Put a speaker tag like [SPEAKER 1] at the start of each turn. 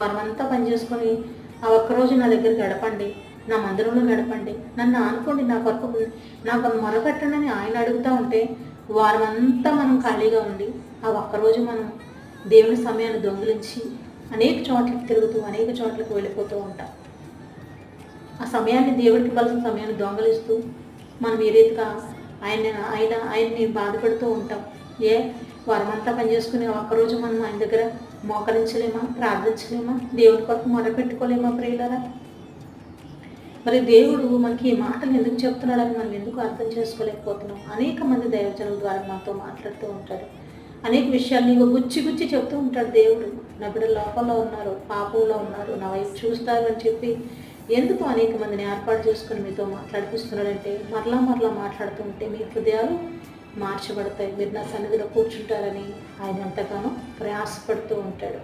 [SPEAKER 1] వారమంతా పని చేసుకొని ఆ ఒక్కరోజు నా దగ్గర గడపండి, నా మందిరంలో గడపండి, నన్ను ఆనుకోండి, నా కొరకు నాకు మొరపెట్టండి అని ఆయన అడుగుతూ ఉంటే వారమంతా మనం ఖాళీగా ఉండి ఆ ఒక్కరోజు మనం దేవుని సమయాన్ని దొంగిలించి అనేక చోట్లకి తిరుగుతూ అనేక చోట్లకు వెళ్ళిపోతూ ఉంటాం. ఆ సమయాన్ని దేవుడికి ఇవ్వాల్సిన సమయాన్ని దొంగలిస్తూ మనం ఏ రీతిగా ఆయన్ని బాధపడుతూ ఉంటాం. వారమంతా పనిచేసుకుని ఒక్కరోజు మనం ఆయన దగ్గర మోకరించలేమా, ప్రార్థించలేమా, దేవుడి కొరకు మొరపెట్టుకోలేమా ప్రియులారా? మరి దేవుడు మనకి ఈ మాటలు ఎందుకు చెప్తున్నాడని మనం ఎందుకు అర్థం చేసుకోలేకపోతున్నాం? అనేక మంది దైవజనుల ద్వారా మనతో మాట్లాడుతూ ఉంటాడు. అనేక విషయాలు నీకు గుచ్చి చెప్తూ ఉంటాడు దేవుడు. నా బిడ్డలు లోపంలో ఉన్నారు, పాపంలో ఉన్నారు, నా వైపు చూస్తారు అని చెప్పి ఎందుకు అనేక మందిని ఏర్పాటు చేసుకుని మీతో మాట్లాడిపిస్తున్నాడంటే మరలా మాట్లాడుతూ ఉంటే మీ హృదయాలు మార్చబడతాయి, మీరు నా సన్నిధిలో కూర్చుంటారని ఆయన ఎంతగానో ప్రయాసపడుతూ ఉంటాడు.